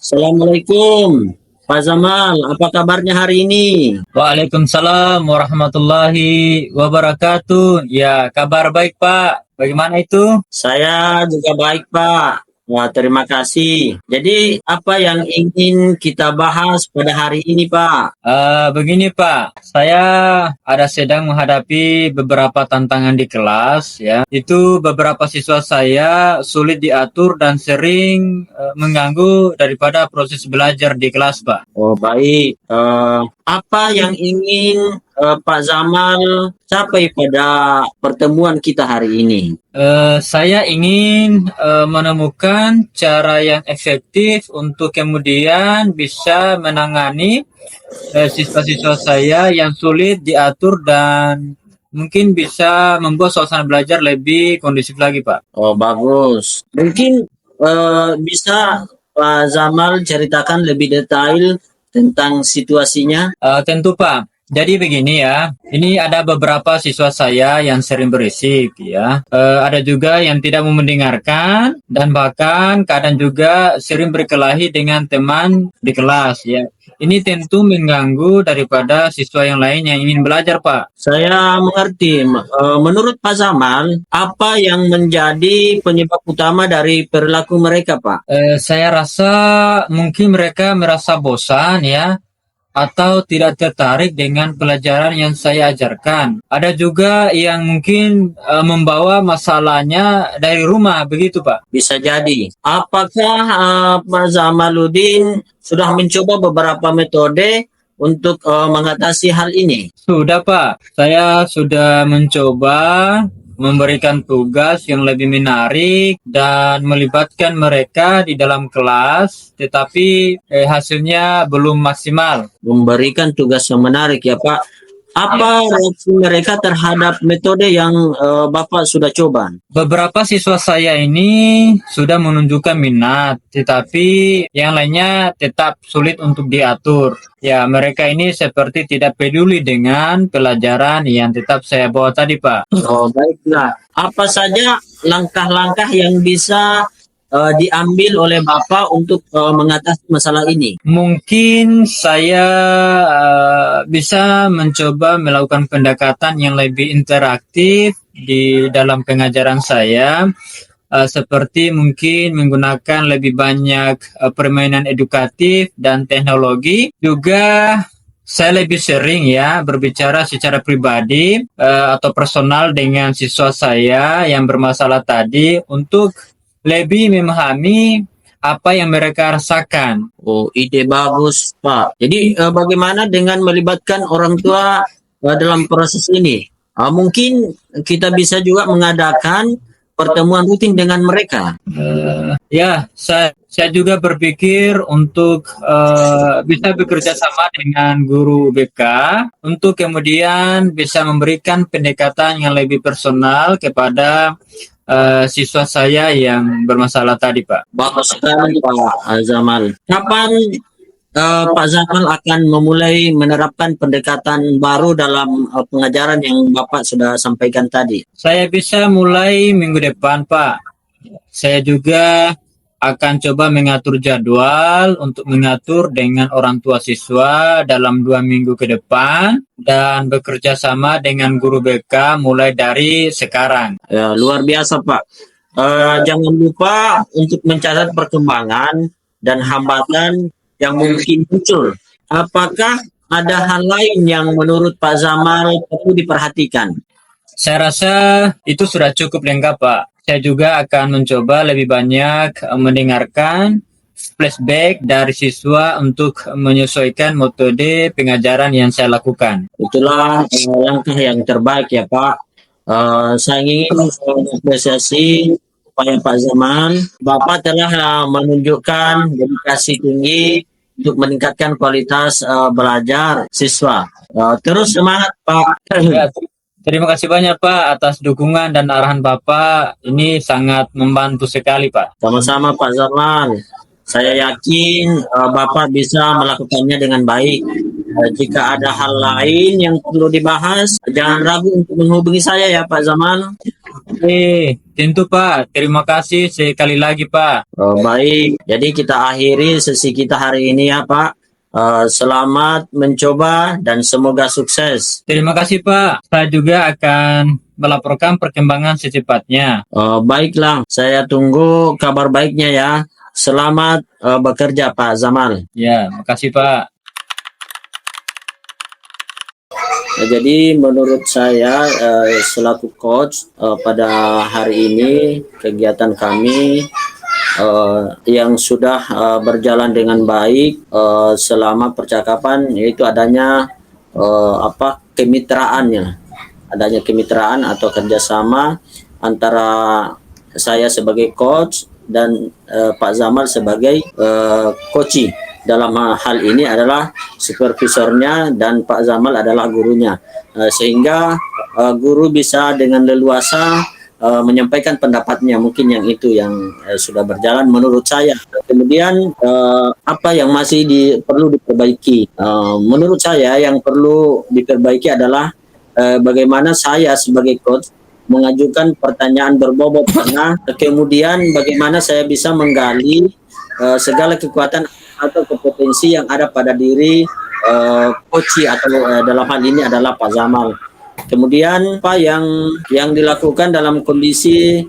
Assalamualaikum, Pak Zamal. Apa kabarnya hari ini? Waalaikumsalam warahmatullahi wabarakatuh. Ya, kabar baik Pak. Bagaimana itu? Saya juga baik, Pak. Wah, terima kasih. Jadi, apa yang ingin kita bahas pada hari ini, Pak? Begini Pak, saya ada sedang menghadapi beberapa tantangan di kelas ya. Itu beberapa siswa saya sulit diatur dan sering mengganggu daripada proses belajar di kelas Pak. Oh, baik. Apa yang ingin Pak Zamal capai pada pertemuan kita hari ini? Saya ingin menemukan cara yang efektif untuk kemudian bisa menangani siswa-siswa saya yang sulit diatur dan mungkin bisa membuat suasana belajar lebih kondusif lagi, Pak. Oh, bagus. Mungkin bisa Pak Zamal ceritakan lebih detail tentang situasinya? Tentu, Pak. Jadi begini ya, ini ada beberapa siswa saya yang sering berisik ya. Ada juga yang tidak mau mendengarkan dan bahkan kadang juga sering berkelahi dengan teman di kelas ya. Ini tentu mengganggu daripada siswa yang lain yang ingin belajar, Pak. Saya mengerti. Menurut Pak Zamal, apa yang menjadi penyebab utama dari perilaku mereka, Pak? Saya rasa mungkin mereka merasa bosan ya, atau tidak tertarik dengan pelajaran yang saya ajarkan. Ada juga yang mungkin membawa masalahnya dari rumah, begitu Pak. Bisa jadi. Apakah Pak Zamaluddin sudah mencoba beberapa metode untuk mengatasi hal ini? Sudah Pak, saya sudah mencoba memberikan tugas yang lebih menarik dan melibatkan mereka di dalam kelas, tetapi hasilnya belum maksimal. Memberikan tugas yang menarik ya Pak. Apa reaksi mereka terhadap metode yang Bapak sudah coba? Beberapa siswa saya ini sudah menunjukkan minat, tetapi yang lainnya tetap sulit untuk diatur. Ya, mereka ini seperti tidak peduli dengan pelajaran yang tetap saya bawa tadi, Pak. Oh, baiklah. Apa saja langkah-langkah yang bisa diambil oleh Bapak untuk mengatasi masalah ini? Mungkin saya bisa mencoba melakukan pendekatan yang lebih interaktif di dalam pengajaran saya, seperti mungkin menggunakan lebih banyak permainan edukatif dan teknologi. Juga saya lebih sering ya berbicara secara pribadi atau personal dengan siswa saya yang bermasalah tadi untuk lebih memahami apa yang mereka rasakan. Oh, ide bagus, Pak. Jadi, bagaimana dengan melibatkan orang tua dalam proses ini? Mungkin kita bisa juga mengadakan pertemuan rutin dengan mereka. Ya, saya juga berpikir untuk bisa bekerja sama dengan guru BK untuk kemudian bisa memberikan pendekatan yang lebih personal kepada siswa saya yang bermasalah tadi, Pak. Bagus sekali, Pak Zamal. Kapan Pak Zamal akan memulai menerapkan pendekatan baru dalam pengajaran yang Bapak sudah sampaikan tadi? Saya bisa mulai minggu depan, Pak. Saya juga akan coba mengatur jadwal untuk mengatur dengan orang tua siswa dalam 2 minggu ke depan dan bekerja sama dengan guru BK mulai dari sekarang. Ya, luar biasa, Pak. Jangan lupa untuk mencatat perkembangan dan hambatan yang mungkin muncul. Apakah ada hal lain yang menurut Pak Zamal perlu diperhatikan? Saya rasa itu sudah cukup lengkap, Pak. Saya juga akan mencoba lebih banyak mendengarkan flashback dari siswa untuk menyesuaikan metode pengajaran yang saya lakukan. Itulah langkah yang terbaik ya Pak. Saya ingin mengapresiasi upaya Pak Zamal. Bapak telah menunjukkan dedikasi tinggi untuk meningkatkan kualitas belajar siswa. Terus semangat Pak. Ya, terima kasih banyak Pak atas dukungan dan arahan Bapak. Ini sangat membantu sekali Pak. Sama-sama Pak Zamal. Saya yakin Bapak bisa melakukannya dengan baik. Jika ada hal lain yang perlu dibahas, jangan ragu untuk menghubungi saya ya Pak Zamal. Tentu Pak. Terima kasih sekali lagi Pak. Baik, jadi kita akhiri sesi kita hari ini ya Pak. Selamat mencoba dan semoga sukses. Terima kasih Pak. Saya juga akan melaporkan perkembangan secepatnya. Baiklah, saya tunggu kabar baiknya ya. Selamat bekerja Pak Zamal. Ya, makasih Pak. Jadi menurut saya selaku coach pada hari ini kegiatan kami yang sudah berjalan dengan baik selama percakapan yaitu adanya kemitraannya, adanya kemitraan atau kerjasama antara saya sebagai coach dan Pak Zamal sebagai coachee. Dalam hal ini adalah supervisornya dan Pak Zamal adalah gurunya, sehingga guru bisa dengan leluasa menyampaikan pendapatnya. Mungkin yang itu yang sudah berjalan menurut saya. Kemudian apa yang masih perlu diperbaiki? Menurut saya yang perlu diperbaiki adalah bagaimana saya sebagai coach mengajukan pertanyaan berbobot, karena kemudian bagaimana saya bisa menggali segala kekuatan atau kompetensi yang ada pada diri coachee atau dalam hal ini adalah Pak Zamal. Kemudian apa yang dilakukan dalam kondisi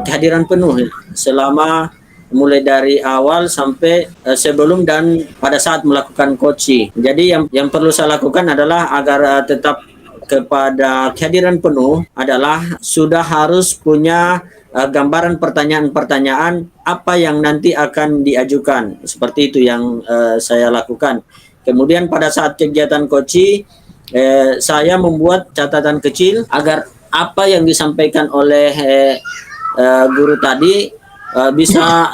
kehadiran penuh selama mulai dari awal sampai sebelum dan pada saat melakukan coaching. Jadi yang perlu saya lakukan adalah agar tetap kepada kehadiran penuh adalah sudah harus punya gambaran pertanyaan-pertanyaan apa yang nanti akan diajukan. Seperti itu yang saya lakukan. Kemudian pada saat kegiatan coaching saya membuat catatan kecil agar apa yang disampaikan oleh guru tadi bisa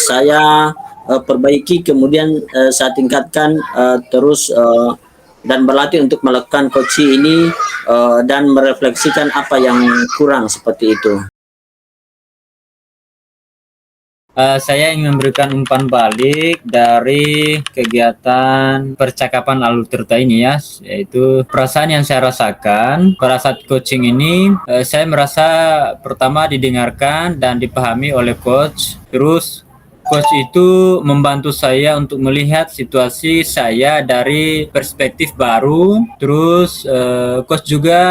saya perbaiki, kemudian saya tingkatkan terus dan berlatih untuk melakukan coaching ini dan merefleksikan apa yang kurang, seperti itu. Saya ingin memberikan umpan balik dari kegiatan percakapan alur tirta ini ya, yaitu perasaan yang saya rasakan pada saat coaching ini. Saya merasa pertama didengarkan dan dipahami oleh coach. Terus coach itu membantu saya untuk melihat situasi saya dari perspektif baru. Terus coach juga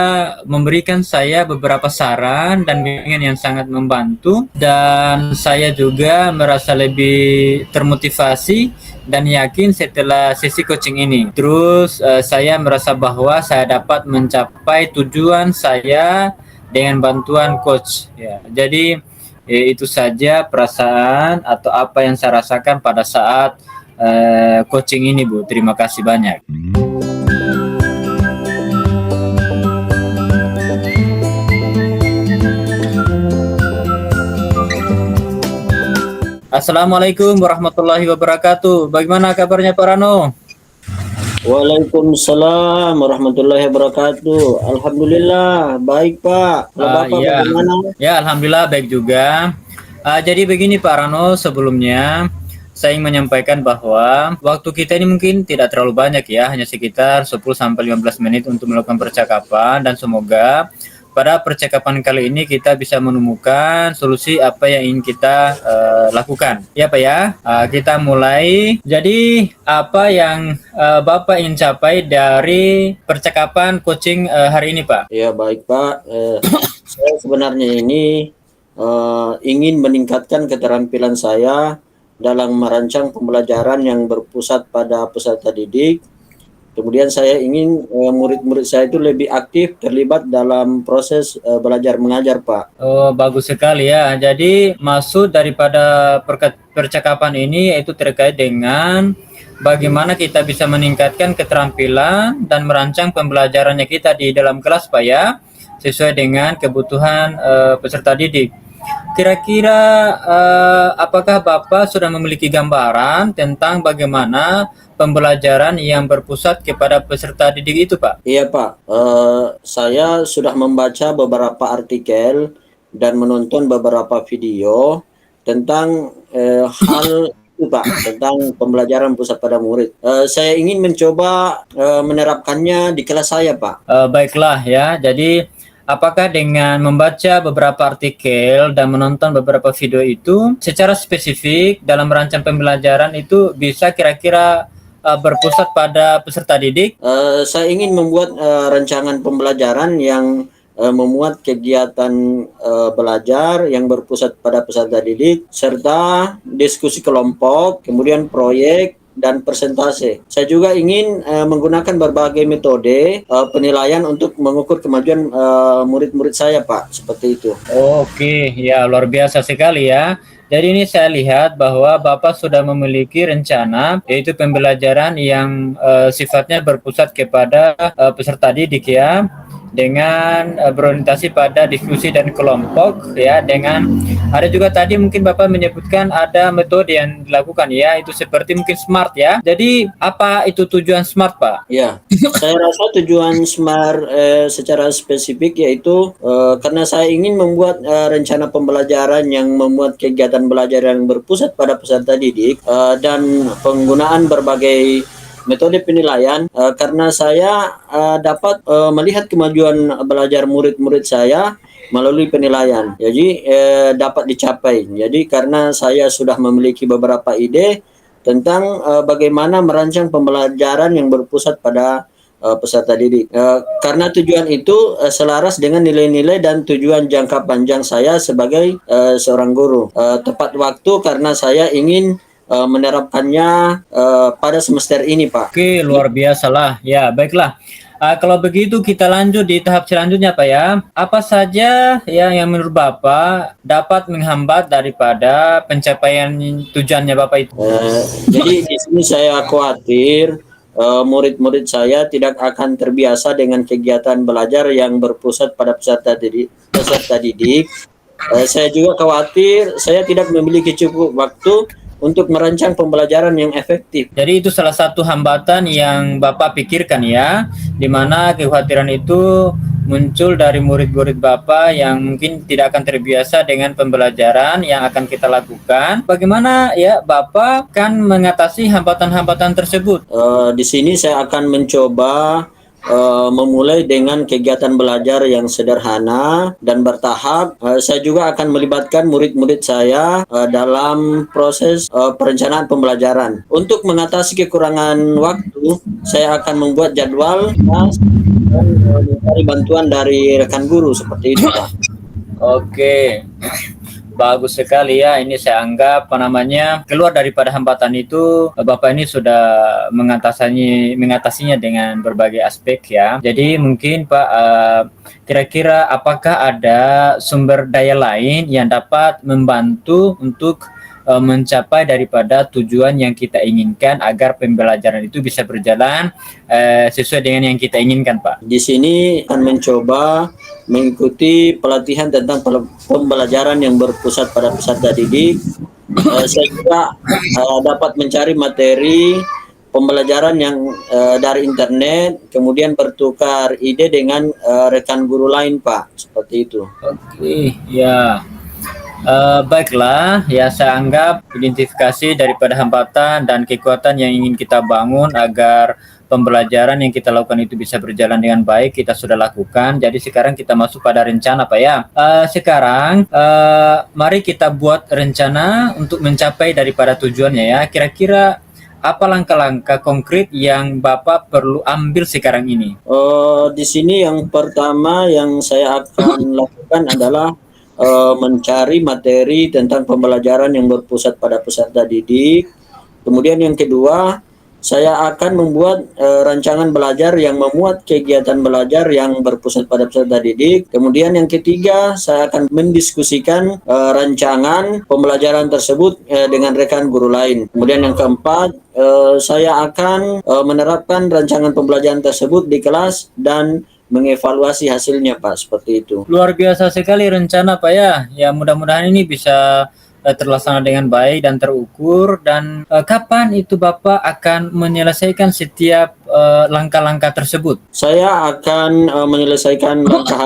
memberikan saya beberapa saran dan bimbingan yang sangat membantu, dan saya juga merasa lebih termotivasi dan yakin setelah sesi coaching ini. Terus saya merasa bahwa saya dapat mencapai tujuan saya dengan bantuan coach ya. Jadi itu saja perasaan atau apa yang saya rasakan pada saat coaching ini, Bu. Terima kasih banyak. Assalamualaikum warahmatullahi wabarakatuh. Bagaimana kabarnya Pak Rano? Waalaikumsalam warahmatullahi wabarakatuh. Alhamdulillah baik Pak. Kalau Bapak Ya. bagaimana? Ya, alhamdulillah baik juga. Jadi begini Pak Rano, sebelumnya saya ingin menyampaikan bahwa waktu kita ini mungkin tidak terlalu banyak ya, hanya sekitar 10-15 menit untuk melakukan percakapan, dan semoga pada percakapan kali ini kita bisa menemukan solusi apa yang ingin kita lakukan. Ya Pak ya, kita mulai. Jadi apa yang Bapak ingin capai dari percakapan coaching hari ini Pak? Ya baik Pak. Saya sebenarnya ini ingin meningkatkan keterampilan saya dalam merancang pembelajaran yang berpusat pada peserta didik. Kemudian saya ingin murid-murid saya itu lebih aktif terlibat dalam proses belajar mengajar, Pak. Oh, bagus sekali ya. Jadi maksud daripada percakapan ini yaitu terkait dengan bagaimana kita bisa meningkatkan keterampilan dan merancang pembelajarannya kita di dalam kelas, Pak ya, sesuai dengan kebutuhan peserta didik. Kira-kira apakah Bapak sudah memiliki gambaran tentang bagaimana pembelajaran yang berpusat kepada peserta didik itu, Pak? Iya, Pak. Saya sudah membaca beberapa artikel dan menonton beberapa video tentang hal itu, Pak, tentang pembelajaran pusat pada murid. Saya ingin mencoba menerapkannya di kelas saya, Pak. Baiklah ya. Jadi apakah dengan membaca beberapa artikel dan menonton beberapa video itu secara spesifik dalam merancang pembelajaran itu bisa kira-kira berpusat pada peserta didik? Saya ingin membuat rancangan pembelajaran yang memuat kegiatan belajar yang berpusat pada peserta didik serta diskusi kelompok, kemudian proyek dan presentase. Saya juga ingin menggunakan berbagai metode penilaian untuk mengukur kemajuan murid-murid saya, Pak. Seperti itu. Oke, ya luar biasa sekali ya. Jadi ini saya lihat bahwa Bapak sudah memiliki rencana yaitu pembelajaran yang sifatnya berpusat kepada peserta didik ya, dengan berorientasi pada diskusi dan kelompok ya, dengan ada juga tadi mungkin Bapak menyebutkan ada metode yang dilakukan ya, itu seperti mungkin SMART ya. Jadi apa itu tujuan SMART, Pak? Ya, saya rasa tujuan SMART secara spesifik yaitu karena saya ingin membuat rencana pembelajaran yang memuat kegiatan belajar yang berpusat pada peserta didik dan penggunaan berbagai metode penilaian karena saya dapat melihat kemajuan belajar murid-murid saya melalui penilaian. Jadi dapat dicapai. Jadi karena saya sudah memiliki beberapa ide tentang bagaimana merancang pembelajaran yang berpusat pada peserta didik. Karena tujuan itu selaras dengan nilai-nilai dan tujuan jangka panjang saya sebagai seorang guru. Tepat waktu karena saya ingin menerapkannya pada semester ini, Pak. Oke, luar biasa lah. Ya, baiklah. Kalau begitu kita lanjut di tahap selanjutnya, Pak ya. Apa saja ya yang menurut Bapak dapat menghambat daripada pencapaian tujuannya Bapak itu? Jadi di sini saya khawatir murid-murid saya tidak akan terbiasa dengan kegiatan belajar yang berpusat pada peserta didik. Saya juga khawatir saya tidak memiliki cukup waktu untuk merancang pembelajaran yang efektif. Jadi itu salah satu hambatan yang Bapak pikirkan ya, di mana kekhawatiran itu muncul dari murid-murid Bapak yang mungkin tidak akan terbiasa dengan pembelajaran yang akan kita lakukan. Bagaimana ya Bapak kan mengatasi hambatan-hambatan tersebut? Di sini saya akan mencoba memulai dengan kegiatan belajar yang sederhana dan bertahap. Saya juga akan melibatkan murid-murid saya dalam proses perencanaan pembelajaran. Untuk mengatasi kekurangan waktu, saya akan membuat jadwal dan mencari bantuan dari rekan guru seperti itu, Pak. Oke. Bagus sekali ya, ini saya anggap keluar daripada hambatan itu Bapak ini sudah mengatasinya dengan berbagai aspek ya. Jadi mungkin Pak kira-kira apakah ada sumber daya lain yang dapat membantu untuk mencapai daripada tujuan yang kita inginkan agar pembelajaran itu bisa berjalan sesuai dengan yang kita inginkan, Pak? Di sini akan mencoba mengikuti pelatihan tentang pembelajaran yang berpusat pada peserta didik. Saya juga dapat mencari materi pembelajaran yang dari internet, kemudian bertukar ide dengan rekan guru lain, Pak. Seperti itu. Oke, ya. Baiklah, ya saya anggap identifikasi daripada hambatan dan kekuatan yang ingin kita bangun agar pembelajaran yang kita lakukan itu bisa berjalan dengan baik kita sudah lakukan. Jadi sekarang kita masuk pada rencana, Pak ya. Sekarang mari kita buat rencana untuk mencapai daripada tujuannya ya. Kira-kira apa langkah-langkah konkret yang Bapak perlu ambil sekarang ini? Di sini yang pertama yang saya akan lakukan adalah mencari materi tentang pembelajaran yang berpusat pada peserta didik. Kemudian yang kedua, saya akan membuat rancangan belajar yang memuat kegiatan belajar yang berpusat pada peserta didik. Kemudian yang ketiga, saya akan mendiskusikan rancangan pembelajaran tersebut dengan rekan guru lain. Kemudian yang keempat, saya akan menerapkan rancangan pembelajaran tersebut di kelas dan mengevaluasi hasilnya, Pak, seperti itu. Luar biasa sekali rencana, Pak ya. Ya mudah-mudahan ini bisa terlaksana dengan baik dan terukur, dan kapan itu Bapak akan menyelesaikan setiap langkah-langkah tersebut? Saya akan menyelesaikan langkah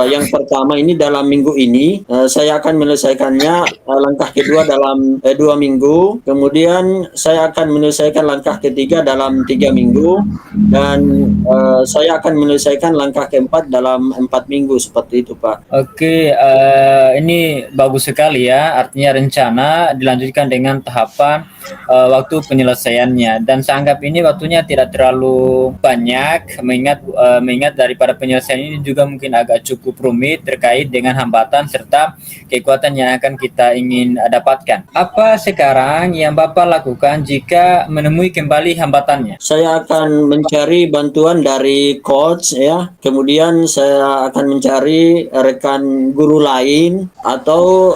yang pertama ini dalam minggu ini. Saya akan menyelesaikannya langkah kedua dalam 2 minggu. Kemudian saya akan menyelesaikan langkah ketiga dalam 3 minggu. Dan saya akan menyelesaikan langkah keempat dalam 4 minggu, seperti itu, Pak. Oke, ini bagus sekali ya. Artinya rencana dilanjutkan dengan tahapan waktu penyelesaiannya. Dan saya anggap ini waktunya tidak terlalu banyak, mengingat daripada penyelesaian ini juga mungkin agak cukup rumit terkait dengan hambatan serta kekuatan yang akan kita ingin dapatkan. Apa sekarang yang Bapak lakukan jika menemui kembali hambatannya? Saya akan mencari bantuan dari coach ya. Kemudian saya akan mencari rekan guru lain atau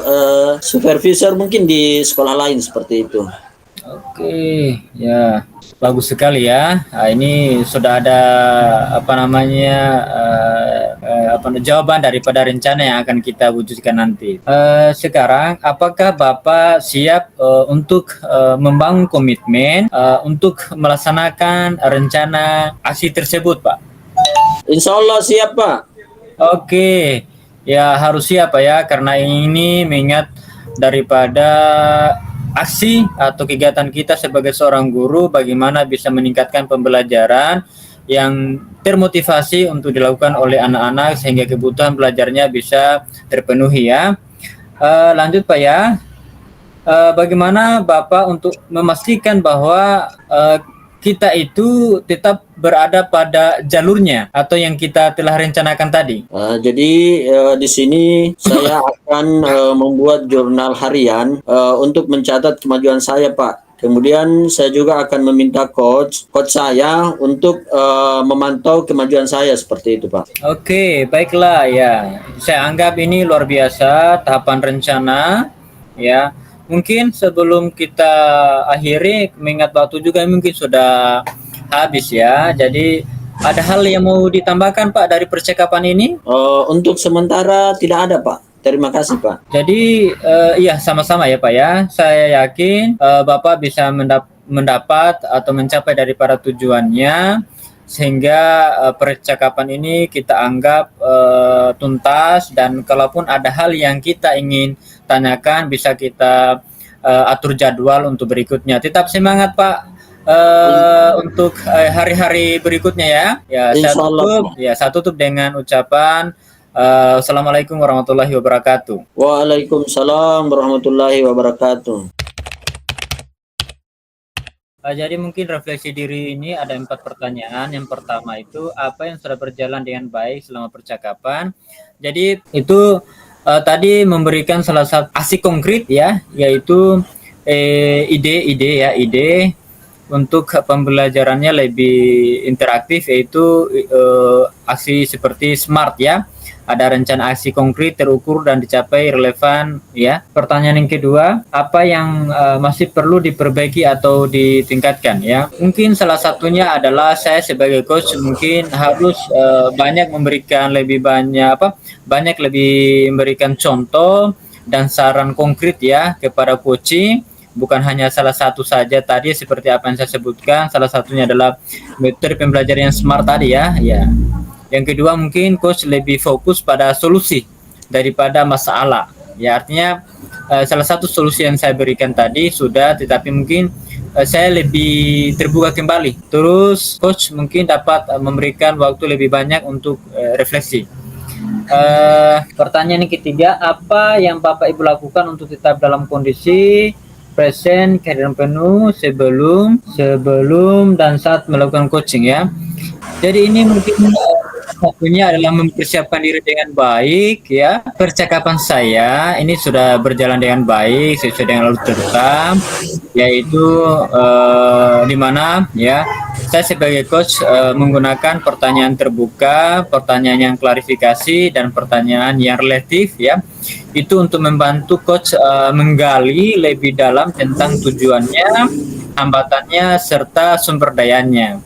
supervisor mungkin di sekolah lain, seperti itu. Oke, ya bagus sekali ya. Nah, ini sudah ada jawaban daripada rencana yang akan kita wujudkan nanti. Sekarang, apakah Bapak siap untuk membangun komitmen untuk melaksanakan rencana aksi tersebut, Pak? Insya Allah siap, Pak. Oke, ya harus siap Pak ya, karena ini mengingat daripada aksi atau kegiatan kita sebagai seorang guru, bagaimana bisa meningkatkan pembelajaran yang termotivasi untuk dilakukan oleh anak-anak sehingga kebutuhan belajarnya bisa terpenuhi ya. Lanjut Pak ya, bagaimana Bapak untuk memastikan bahwa kita itu tetap berada pada jalurnya atau yang kita telah rencanakan tadi? Jadi di sini saya akan membuat jurnal harian untuk mencatat kemajuan saya, Pak. Kemudian saya juga akan meminta coach saya untuk memantau kemajuan saya, seperti itu, Pak. Oke, baiklah ya. Saya anggap ini luar biasa tahapan rencana ya. Mungkin sebelum kita akhiri, mengingat waktu juga mungkin sudah habis ya. Jadi ada hal yang mau ditambahkan Pak dari percakapan ini? Untuk sementara tidak ada, Pak. Terima kasih, Pak. Jadi iya sama-sama ya Pak ya. Saya yakin Bapak bisa mendapat atau mencapai daripada tujuannya, sehingga percakapan ini kita anggap tuntas, dan kalaupun ada hal yang kita ingin tanyakan bisa kita atur jadwal untuk berikutnya. Tetap semangat Pak untuk hari-hari berikutnya ya. Saya tutup dengan ucapan Assalamualaikum warahmatullahi wabarakatuh. Waalaikumsalam warahmatullahi wabarakatuh. Jadi mungkin refleksi diri ini ada 4 pertanyaan. Yang pertama itu, apa yang sudah berjalan dengan baik selama percakapan? Jadi itu tadi memberikan salah satu aksi konkret ya, yaitu ide untuk pembelajarannya lebih interaktif, yaitu aksi seperti SMART ya. Ada rencana aksi konkret, terukur, dan dicapai relevan ya. Pertanyaan yang kedua, apa yang masih perlu diperbaiki atau ditingkatkan ya? Mungkin salah satunya adalah saya sebagai coach mungkin harus banyak memberikan contoh dan saran konkret ya kepada coaching. Bukan hanya salah satu saja tadi seperti apa yang saya sebutkan. Salah satunya adalah metode pembelajaran yang SMART tadi ya. Yang kedua mungkin coach lebih fokus pada solusi daripada masalah. Ya artinya salah satu solusi yang saya berikan tadi sudah, tetapi mungkin saya lebih terbuka kembali. Terus coach mungkin dapat memberikan waktu lebih banyak untuk refleksi. Pertanyaan yang ketiga, apa yang Bapak Ibu lakukan untuk tetap dalam kondisi present, kehadiran penuh sebelum dan saat melakukan coaching ya. Jadi ini mungkin satunya adalah mempersiapkan diri dengan baik ya. Percakapan saya ini sudah berjalan dengan baik sesuai dengan alur cerita, yaitu di mana ya saya sebagai coach menggunakan pertanyaan terbuka, pertanyaan yang klarifikasi, dan pertanyaan yang relatif ya. Itu untuk membantu coach menggali lebih dalam tentang tujuannya, hambatannya, serta sumber dayanya.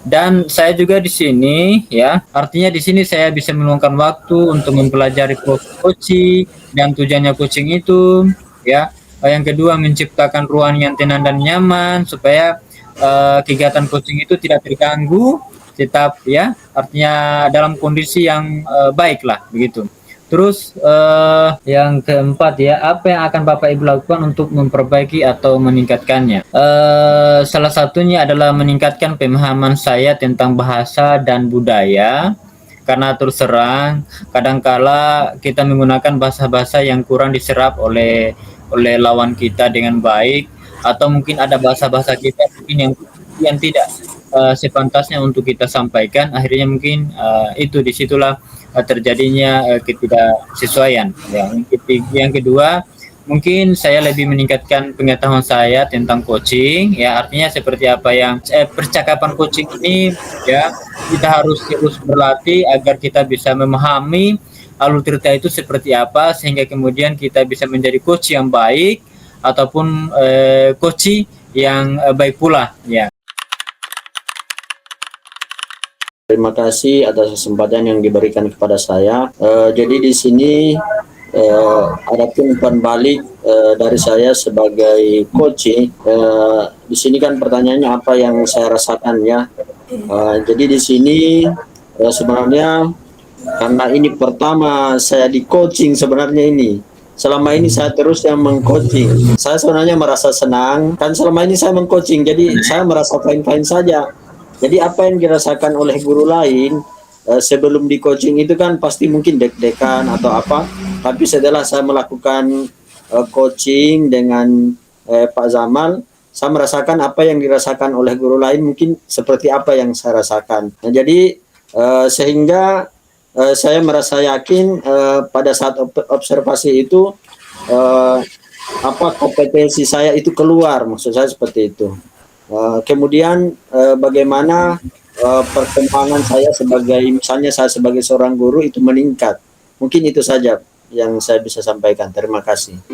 Dan saya juga di sini ya, artinya di sini saya bisa meluangkan waktu untuk mempelajari coaching dan tujuannya coaching itu, ya. Yang kedua, menciptakan ruang yang tenang dan nyaman supaya kegiatan coaching itu tidak terganggu, tetap ya, artinya dalam kondisi yang baik lah begitu. Terus yang keempat ya, apa yang akan Bapak Ibu lakukan untuk memperbaiki atau meningkatkannya? Salah satunya adalah meningkatkan pemahaman saya tentang bahasa dan budaya, karena terus terang kadangkala kita menggunakan bahasa-bahasa yang kurang diserap oleh lawan kita dengan baik, atau mungkin ada bahasa-bahasa kita mungkin yang tidak sepantasnya untuk kita sampaikan, akhirnya mungkin itu disitulah terjadinya ketidaksesuaian ya. Yang kedua, mungkin saya lebih meningkatkan pengetahuan saya tentang coaching ya, artinya seperti apa yang percakapan coaching ini ya, kita harus terus berlatih agar kita bisa memahami alur cerita itu seperti apa, sehingga kemudian kita bisa menjadi coach yang baik ataupun coach yang baik pula ya. Terima kasih atas kesempatan yang diberikan kepada saya. Jadi di sini ada umpan balik dari saya sebagai coach. Di sini kan pertanyaannya apa yang saya rasakan ya. Jadi di sini sebenarnya karena ini pertama saya di coaching sebenarnya ini. Selama ini saya terus yang mengcoaching. Saya sebenarnya merasa senang kan selama ini saya mengcoaching. Jadi saya merasa fine-fine saja. Jadi apa yang dirasakan oleh guru lain sebelum di coaching itu kan pasti mungkin deg-degan atau apa. Tapi setelah saya melakukan coaching dengan Pak Zamal, saya merasakan apa yang dirasakan oleh guru lain mungkin seperti apa yang saya rasakan. Nah, jadi sehingga saya merasa yakin pada saat observasi itu apa kompetensi saya itu keluar, maksud saya seperti itu. Kemudian bagaimana perkembangan saya sebagai, misalnya saya sebagai seorang guru itu meningkat. Mungkin itu saja yang saya bisa sampaikan. Terima kasih.